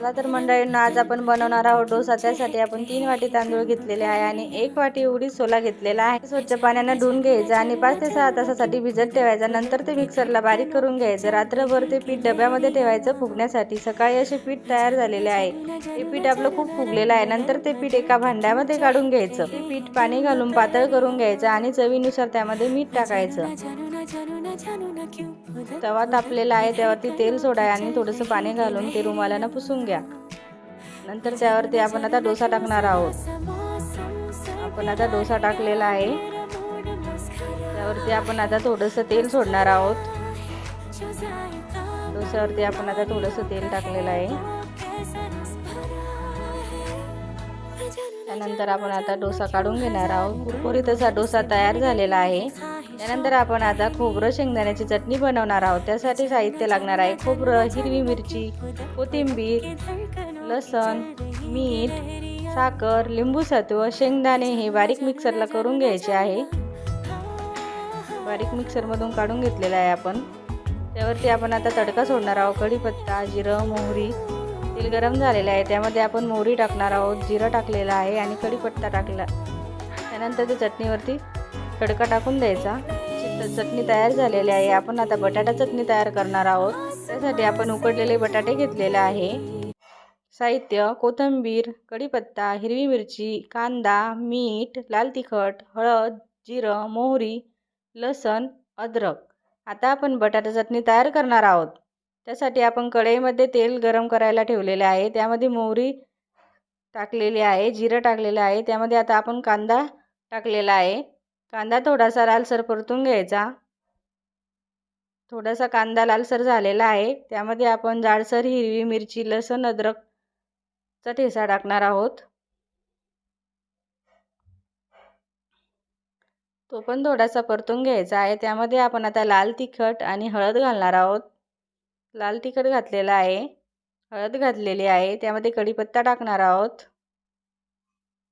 चला तर मंडळींनो, आज आपण बनवणार आहोत डोसा। त्यासाठी आपण 3 वाटी तांदूळ घेतलेले आहे आणि 1 वाटी उडीद सोला घेतलेला आहे। स्वच्छ पाण्याने धुवून घ्यायचं आणि 5 ते 6 तासासाठी भिजत ठेवायचं। नंतर ते मिक्सरला बारीक करून घ्यायचं। रात्रभर ते पीठ डब्यामध्ये ठेवायचं फुगण्यासाठी। सकाळी असे पीठ तयार झालेले आहे। हे पीठ आपलं खूप फुगलेलं आहे। नंतर ते पीठ एका भांड्यामध्ये काढून घ्यायचं। ते पीठ पाणी घालून पातळ करून घ्यायचं आणि चवीनुसार त्यामध्ये मीठ टाकायचं। तवा तापलेला आहे, त्यावरती तेल सोडा आणि थोडंसं पाणी घालून ते रुमालानं पुसून घ्या। नंतर त्यावरती आपण आता डोसा टाकणार आहोत। आपण आता डोसा टाकलेला आहे, त्यावरती आपण आता थोडंसं तेल सोडणार आहोत। डोस्यावरती आपण आता थोडंसं तेल टाकलेलं आहे। त्यानंतर आपण आता डोसा काढून घेणार आहोत। कुरकुरीत असा डोसा तयार झालेला आहे। त्यानंतर आपण आता खोबरं शेंगदाण्याची चटणी बनवणार आहोत। त्यासाठी साहित्य लागणार आहे खोबरं, हिरवी मिरची, कोथिंबीर, लसण, मीठ, साखर, लिंबू सत्व, शेंगदाणे हे बारीक मिक्सरला करून घ्यायचे आहे। बारीक मिक्सरमधून काढून घेतलेला आहे आपण। त्यावरती आपण आता तडका सोडणार आहोत। कढीपत्ता, जिरं, मोहरी। तेल गरम झालेलं आहे, त्यामध्ये आपण मोहरी टाकणार आहोत, जिरं टाकलेलं आहे आणि कढीपत्ता टाकला। त्यानंतर ते चटणीवरती तडका टाकून द्यायचा। चटणी तयार झालेली आहे। आपण आता बटाटा चटणी तयार करणार आहोत। त्यासाठी आपण उकडलेले बटाटे घेतलेले आहे। साहित्य: कोथिंबीर, कढीपत्ता, हिरवी मिरची, कांदा, मीठ, लाल तिखट, हळद, जिरं, मोहरी, लसण, अद्रक। आता आपण बटाटा चटणी तयार करणार आहोत। त्यासाठी आपण कढईमध्ये तेल गरम करायला ठेवलेले आहे। त्यामध्ये मोहरी टाकलेली आहे, जिरं टाकलेलं आहे। त्यामध्ये आता आपण कांदा टाकलेला आहे। कांदा थोडासा लालसर परतून घ्यायचा। थोडासा कांदा लालसर झालेला आहे, त्यामध्ये आपण जाडसर हिरवी मिरची, लसण, अद्रकचा ठेचा टाकणार आहोत। तो पण थोडासा परतून घ्यायचा आहे। त्यामध्ये आपण आता लाल तिखट आणि हळद घालणार आहोत। लाल तिखट घातलेला आहे, हळद घातलेली आहे। त्यामध्ये कढीपत्ता टाकणार आहोत।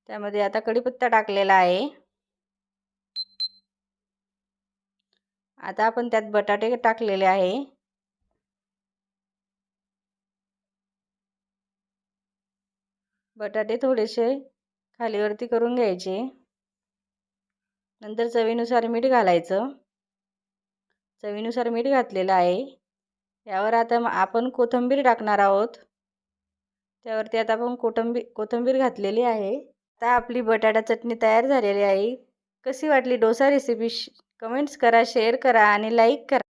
त्यामध्ये आता कढीपत्ता टाकलेला आहे। आता आपण त्यात बटाटे टाकलेले आहे। बटाटे थोडेसे खालीवरती करून घ्यायचे। नंतर चवीनुसार मीठ घालायचं। चवीनुसार मीठ घातलेलं आहे। यावर आता आपण कोथिंबीर टाकणार आहोत। त्यावरती आता आपण कोथिंबीर घातलेली आहे। आता आपली बटाटा चटणी तयार झालेली आहे। कशी वाटली डोसा रेसिपी कमेंट्स करा, शेअर करा आणि लाईक करा।